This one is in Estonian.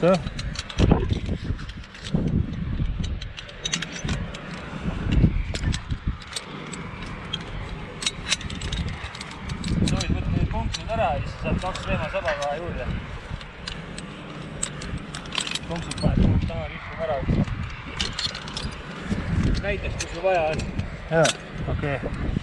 oota. Soovid võtta need konksud ära ja siis saab 2 leemasaba ka juurde. Konksud paned taha rihvum ära. Näiteks, kui sul vaja on. Jaa, okei.